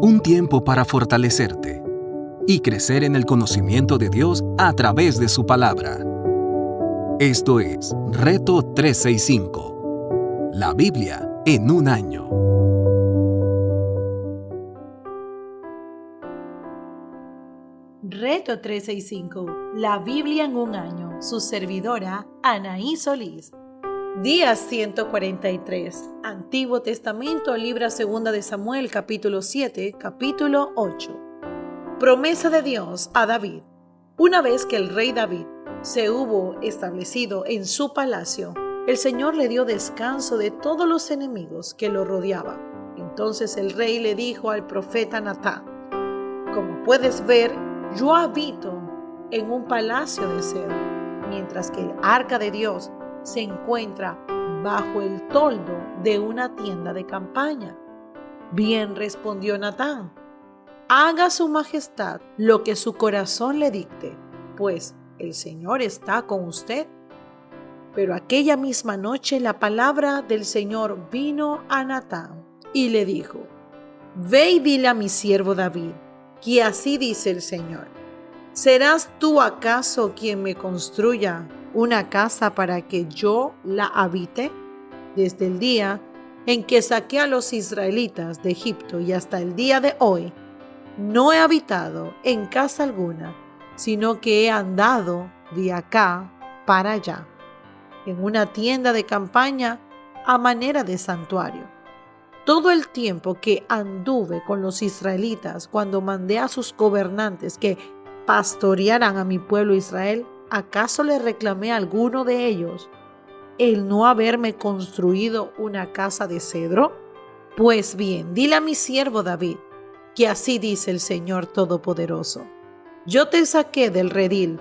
Un tiempo para fortalecerte y crecer en el conocimiento de Dios a través de su palabra. Esto es Reto 365. La Biblia en un año. Reto 365. La Biblia en un año. Su servidora, Anaí Solís. Día 143. Antiguo Testamento, libro 2 de Samuel, capítulo 7, capítulo 8. Promesa de Dios a David. Una vez que el rey David se hubo establecido en su palacio, el Señor le dio descanso de todos los enemigos que lo rodeaban. Entonces el rey le dijo al profeta Natán: como puedes ver, yo habito en un palacio de cedro, mientras que el arca de Dios se encuentra bajo el toldo de una tienda de campaña. Bien, respondió Natán, haga su majestad lo que su corazón le dicte, pues el Señor está con usted. Pero aquella misma noche la palabra del Señor vino a Natán y le dijo: ve y dile a mi siervo David que así dice el Señor: ¿serás tú acaso quien me construya una casa para que yo la habite? Desde el día en que saqué a los israelitas de Egipto y hasta el día de hoy, no he habitado en casa alguna, sino que he andado de acá para allá, en una tienda de campaña a manera de santuario. Todo el tiempo que anduve con los israelitas, cuando mandé a sus gobernantes que pastorearan a mi pueblo Israel, ¿acaso le reclamé a alguno de ellos el no haberme construido una casa de cedro? Pues bien, dile a mi siervo David que así dice el Señor Todopoderoso: yo te saqué del redil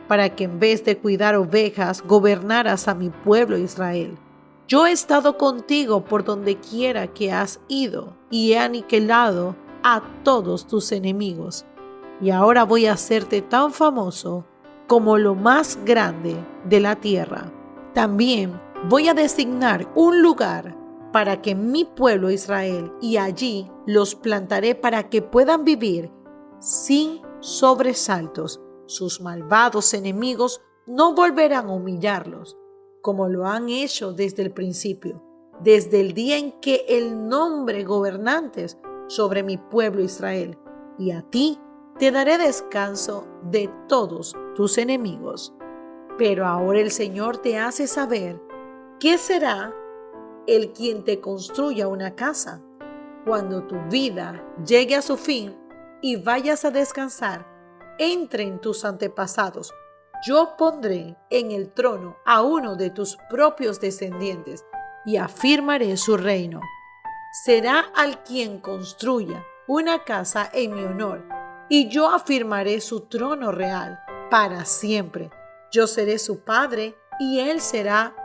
para que en vez de cuidar ovejas gobernaras a mi pueblo Israel. Yo he estado contigo por donde quiera que has ido y he aniquilado a todos tus enemigos. Y ahora voy a hacerte tan famoso como lo más grande de la tierra. También voy a designar un lugar para que mi pueblo Israel, y allí los plantaré para que puedan vivir sin sobresaltos. Sus malvados enemigos no volverán a humillarlos, como lo han hecho desde el principio, desde el día en que el nombre gobernantes sobre mi pueblo Israel. Y a ti te daré descanso de todos tus enemigos. Pero ahora el Señor te hace saber que será el quien te construya una casa. Cuando tu vida llegue a su fin y vayas a descansar, entren tus antepasados. Yo pondré en el trono a uno de tus propios descendientes y afirmaré su reino. Será al quien construya una casa en mi honor, y yo afirmaré su trono real para siempre. Yo seré su padre y él será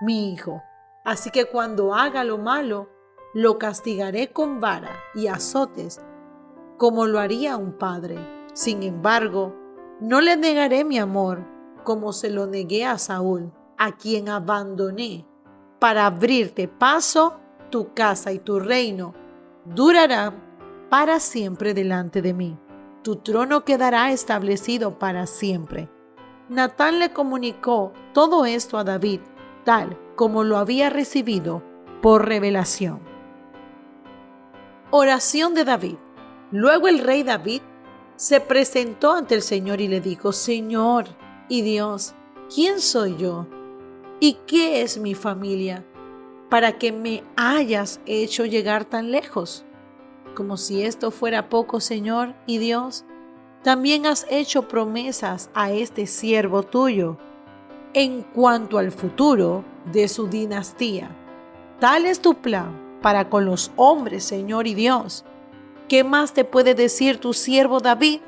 mi hijo. Así que cuando haga lo malo, lo castigaré con vara y azotes, como lo haría un padre. Sin embargo, no le negaré mi amor, como se lo negué a Saúl, a quien abandoné, para abrirte paso. Tu casa y tu reino durarán para siempre delante de mí. Tu trono quedará establecido para siempre. Natán le comunicó todo esto a David, tal como lo había recibido por revelación. Oración de David. Luego el rey David se presentó ante el Señor y le dijo: Señor y Dios, ¿quién soy yo? ¿Y qué es mi familia para que me hayas hecho llegar tan lejos? Como si esto fuera poco, Señor y Dios, también has hecho promesas a este siervo tuyo en cuanto al futuro de su dinastía. Tal es tu plan para con los hombres, Señor y Dios. ¿Qué más te puede decir tu siervo David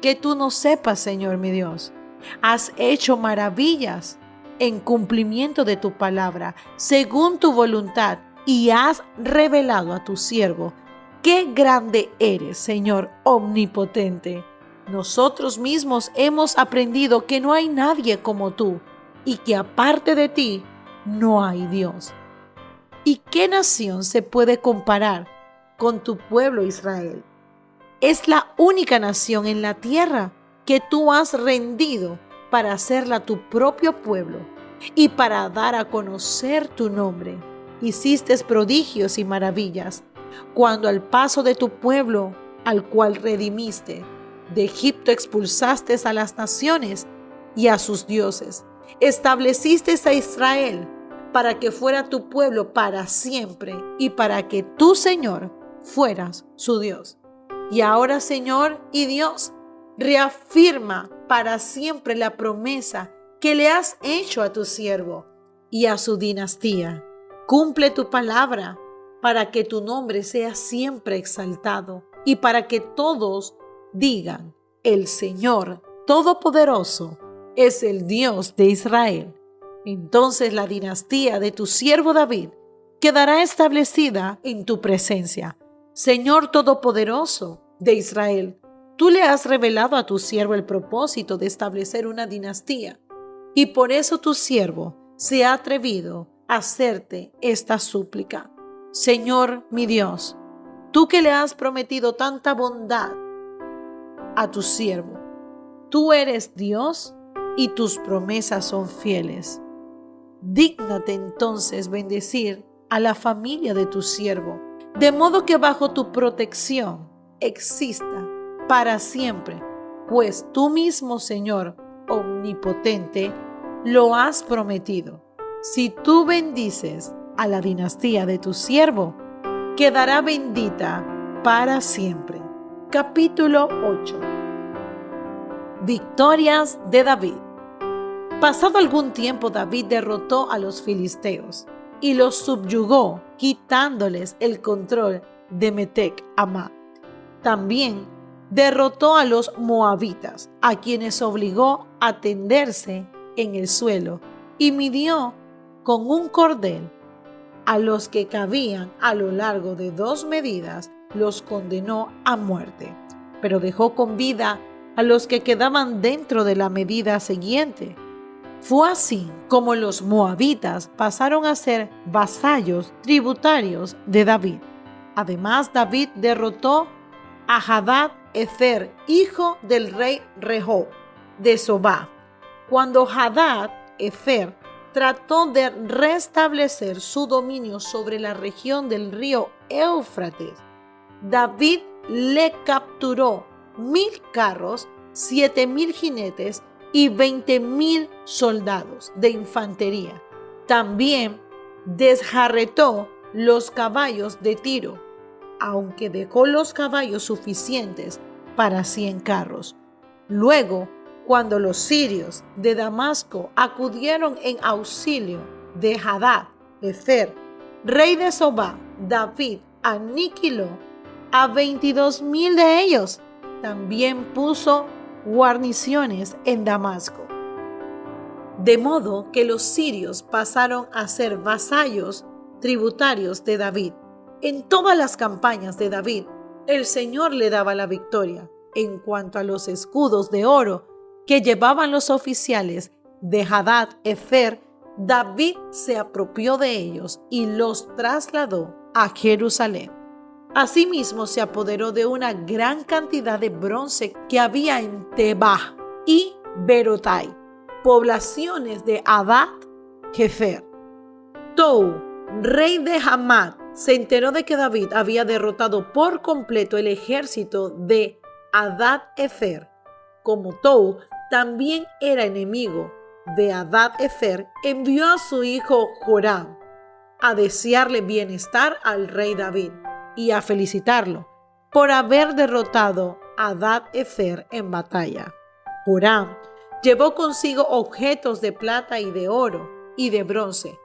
que tú no sepas, Señor mi Dios? Has hecho maravillas en cumplimiento de tu palabra, según tu voluntad, y has revelado a tu siervo qué grande eres, Señor omnipotente. Nosotros mismos hemos aprendido que no hay nadie como tú y que aparte de ti no hay Dios. ¿Y qué nación se puede comparar con tu pueblo Israel. Es la única nación en la tierra que tú has rendido para hacerla tu propio pueblo y para dar a conocer tu nombre. Hiciste prodigios y maravillas cuando al paso de tu pueblo, al cual redimiste, de Egipto expulsaste a las naciones y a sus dioses. Estableciste a Israel para que fuera tu pueblo para siempre y para que tú, Señor, fueras su Dios. Y ahora, Señor y Dios, reafirma para siempre la promesa que le has hecho a tu siervo y a su dinastía. Cumple tu palabra para que tu nombre sea siempre exaltado y para que todos digan: el Señor Todopoderoso es el Dios de Israel. Entonces la dinastía de tu siervo David quedará establecida en tu presencia. Señor Todopoderoso de Israel, tú le has revelado a tu siervo el propósito de establecer una dinastía, y por eso tu siervo se ha atrevido a hacerte esta súplica. Señor mi Dios, tú que le has prometido tanta bondad a tu siervo, tú eres Dios y tus promesas son fieles. Dígnate entonces bendecir a la familia de tu siervo, de modo que bajo tu protección exista para siempre, pues tú mismo, Señor omnipotente, lo has prometido. Si tú bendices a la dinastía de tu siervo, quedará bendita para siempre. Capítulo 8. Victorias de David. Pasado algún tiempo, David derrotó a los filisteos y los subyugó, quitándoles el control de Metec Amá. También derrotó a los moabitas, a quienes obligó a tenderse en el suelo, y midió con un cordel a los que cabían a lo largo de 2 medidas, los condenó a muerte, pero dejó con vida a los que quedaban dentro de la medida siguiente. Fue así como los moabitas pasaron a ser vasallos tributarios de David. Además, David derrotó a Hadad-Ezer, hijo del rey Rehob de Sobá. Cuando Hadad-Ezer trató de restablecer su dominio sobre la región del río Éufrates, David le capturó 1000 carros, 7000 jinetes y 20,000 soldados de infantería. También desjarretó los caballos de Tiro, aunque dejó los caballos suficientes para 100 carros. Luego, cuando los sirios de Damasco acudieron en auxilio de Hadad-Ezer, rey de Sobá, David aniquiló a 22,000 de ellos. También puso guarniciones en Damasco. De modo que los sirios pasaron a ser vasallos tributarios de David. En todas las campañas de David, el Señor le daba la victoria. En cuanto a los escudos de oro que llevaban los oficiales de Hadad-Ezer, David se apropió de ellos y los trasladó a Jerusalén. Asimismo, se apoderó de una gran cantidad de bronce que había en Tebah y Berotai, poblaciones de Hadad-Jefer. Tou, rey de Hamat, se enteró de que David había derrotado por completo el ejército de Hadad-Ezer. Como Tou también era enemigo de Hadad-Ezer, envió a su hijo Joram a desearle bienestar al rey David y a felicitarlo por haber derrotado a Hadad-Ezer en batalla. Joram llevó consigo objetos de plata y de oro y de bronce,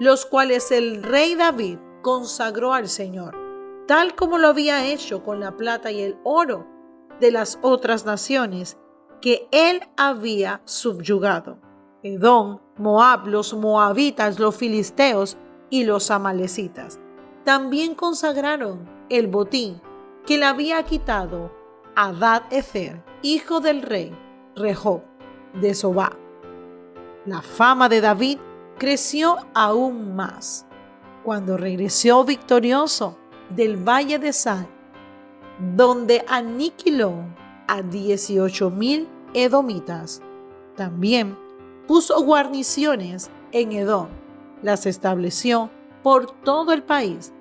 los cuales el rey David consagró al Señor, tal como lo había hecho con la plata y el oro de las otras naciones que él había subyugado: Edom, Moab, los moabitas, los filisteos y los amalecitas. También consagraron el botín que le había quitado Hadad-Ezer, hijo del rey Rehob de Sobá. La fama de David creció aún más. Cuando regresó victorioso, del valle de San, donde aniquiló a 18,000 edomitas. También puso guarniciones en Edom, las estableció por todo el país,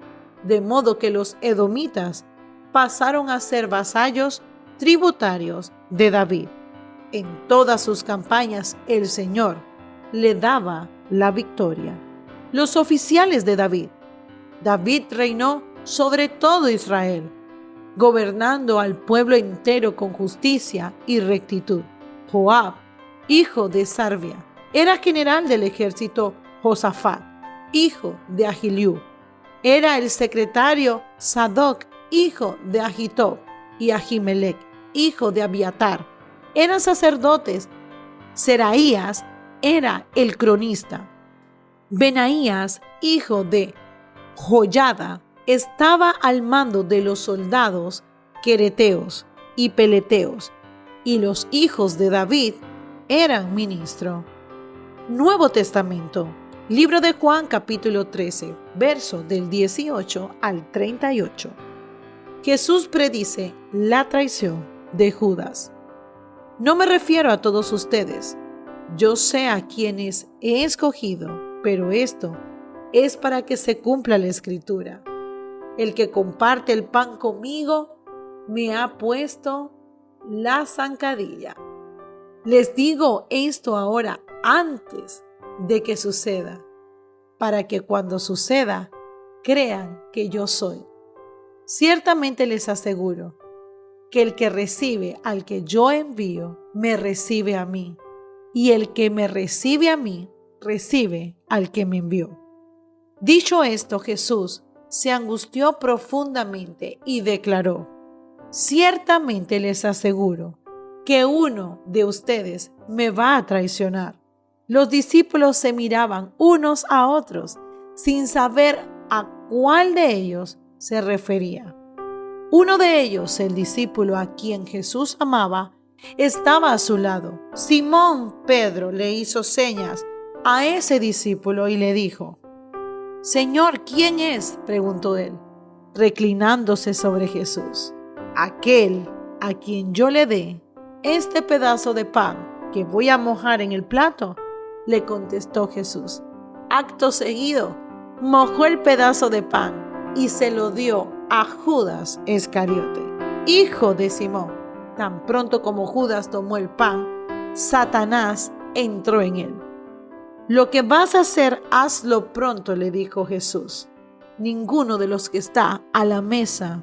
de modo que los edomitas pasaron a ser vasallos tributarios de David. En todas sus campañas el Señor le daba la victoria. Los oficiales de David. David reinó sobre todo Israel, gobernando al pueblo entero con justicia y rectitud. Joab, hijo de Sarvia, era general del ejército. Josafat, hijo de Ahiliú, era el secretario. Sadoc, hijo de Ahitob, y Ahimelech, hijo de Abiatar, eran sacerdotes. Seraías era el cronista. Benaías, hijo de Joyada, estaba al mando de los soldados quereteos y peleteos, y los hijos de David eran ministros. Nuevo Testamento. Libro de Juan, capítulo 13, verso del 18 al 38. Jesús predice la traición de Judas. No me refiero a todos ustedes. Yo sé a quienes he escogido, pero esto es para que se cumpla la Escritura. El que comparte el pan conmigo me ha puesto la zancadilla. Les digo esto ahora antes de que suceda, para que cuando suceda crean que yo soy. Ciertamente les aseguro que el que recibe al que yo envío, me recibe a mí, y el que me recibe a mí, recibe al que me envió. Dicho esto, Jesús se angustió profundamente y declaró: ciertamente les aseguro que uno de ustedes me va a traicionar. Los discípulos se miraban unos a otros sin saber a cuál de ellos se refería. Uno de ellos, el discípulo a quien Jesús amaba, estaba a su lado. Simón Pedro le hizo señas a ese discípulo y le dijo: Señor, ¿quién es?, preguntó él, reclinándose sobre Jesús. Aquel a quien yo le dé este pedazo de pan que voy a mojar en el plato, le contestó Jesús. Acto seguido, mojó el pedazo de pan y se lo dio a Judas Iscariote, hijo de Simón. Tan pronto como Judas tomó el pan, Satanás entró en él. Lo que vas a hacer, hazlo pronto, le dijo Jesús. Ninguno de los que está a la mesa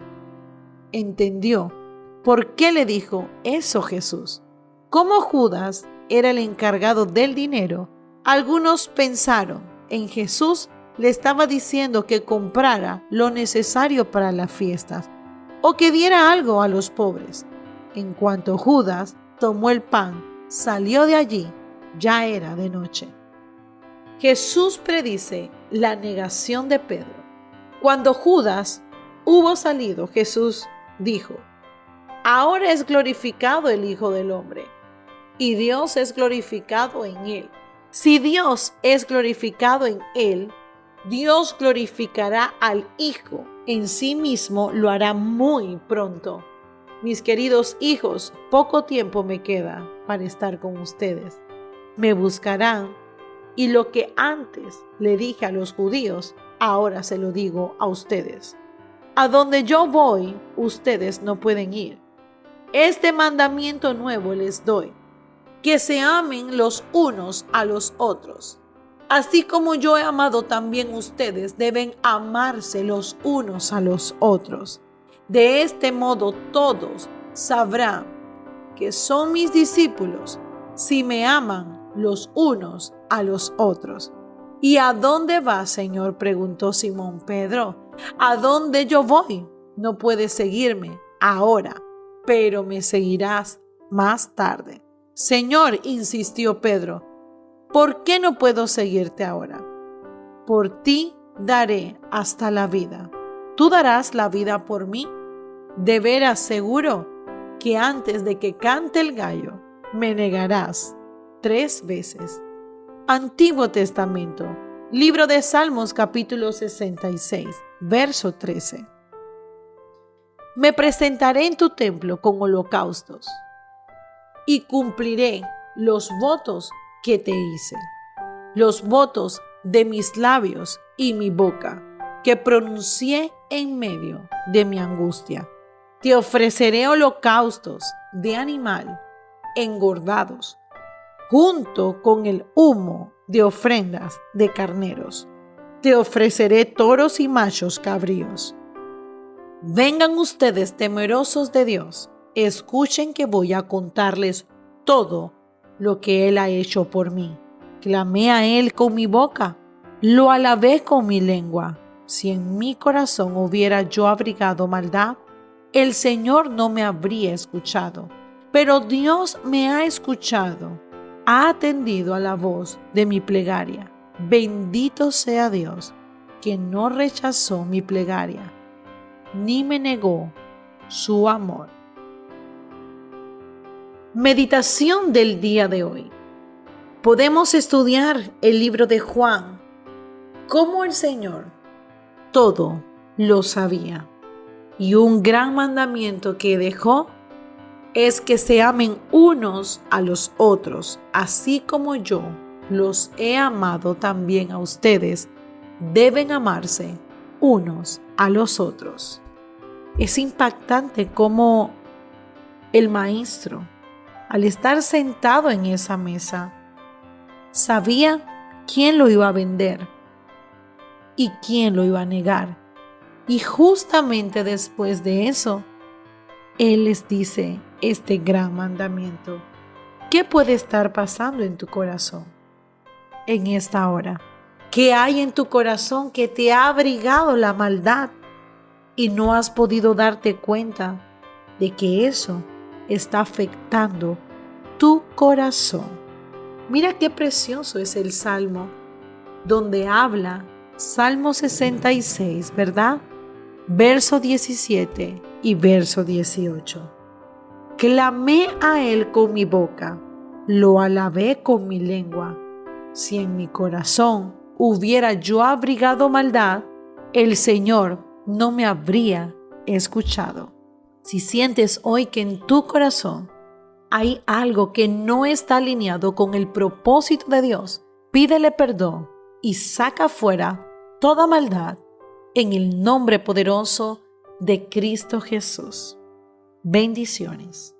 entendió por qué le dijo eso Jesús. Como Judas era el encargado del dinero, algunos pensaron en Jesús le estaba diciendo que comprara lo necesario para las fiestas o que diera algo a los pobres. En cuanto Judas tomó el pan, salió de allí, ya era de noche. Jesús predice la negación de Pedro. Cuando Judas hubo salido, Jesús dijo: ahora es glorificado el Hijo del Hombre, y Dios es glorificado en él. Si Dios es glorificado en él, Dios glorificará al Hijo. En sí mismo lo hará muy pronto. Mis queridos hijos, poco tiempo me queda para estar con ustedes. Me buscarán, y lo que antes le dije a los judíos, ahora se lo digo a ustedes. A donde yo voy, ustedes no pueden ir. Este mandamiento nuevo les doy: que se amen los unos a los otros. Así como yo he amado, también ustedes deben amarse los unos a los otros. De este modo todos sabrán que son mis discípulos si me aman los unos a los otros. ¿Y a dónde vas, Señor?, preguntó Simón Pedro. ¿A dónde yo voy? No puedes seguirme ahora, pero me seguirás más tarde. Señor, insistió Pedro, ¿por qué no puedo seguirte ahora? Por ti daré hasta la vida. ¿Tú darás la vida por mí? De veras seguro que antes de que cante el gallo, me negarás 3 veces. Antiguo Testamento, libro de Salmos, capítulo 66, verso 13. Me presentaré en tu templo con holocaustos y cumpliré los votos que te hice, los votos de mis labios y mi boca, que pronuncié en medio de mi angustia. Te ofreceré holocaustos de animal engordados, junto con el humo de ofrendas de carneros. Te ofreceré toros y machos cabríos. Vengan ustedes temerosos de Dios, escuchen que voy a contarles todo lo que Él ha hecho por mí. Clamé a Él con mi boca, lo alabé con mi lengua. Si en mi corazón hubiera yo abrigado maldad, el Señor no me habría escuchado. Pero Dios me ha escuchado, ha atendido a la voz de mi plegaria. Bendito sea Dios, que no rechazó mi plegaria, ni me negó su amor. Meditación del día de hoy. Podemos estudiar el libro de Juan, cómo el Señor todo lo sabía. Y un gran mandamiento que dejó es que se amen unos a los otros, así como yo los he amado también a ustedes. Deben amarse unos a los otros. Es impactante cómo el maestro, al estar sentado en esa mesa, sabía quién lo iba a vender y quién lo iba a negar. Y justamente después de eso, Él les dice este gran mandamiento. ¿Qué puede estar pasando en tu corazón en esta hora? ¿Qué hay en tu corazón que te ha abrigado la maldad y no has podido darte cuenta de que eso está afectando tu corazón? Mira qué precioso es el Salmo donde habla, Salmo 66, ¿verdad? Verso 17 y verso 18. Clamé a Él con mi boca, lo alabé con mi lengua. Si en mi corazón hubiera yo abrigado maldad, el Señor no me habría escuchado. Si sientes hoy que en tu corazón hay algo que no está alineado con el propósito de Dios, pídele perdón y saca fuera toda maldad en el nombre poderoso de Cristo Jesús. Bendiciones.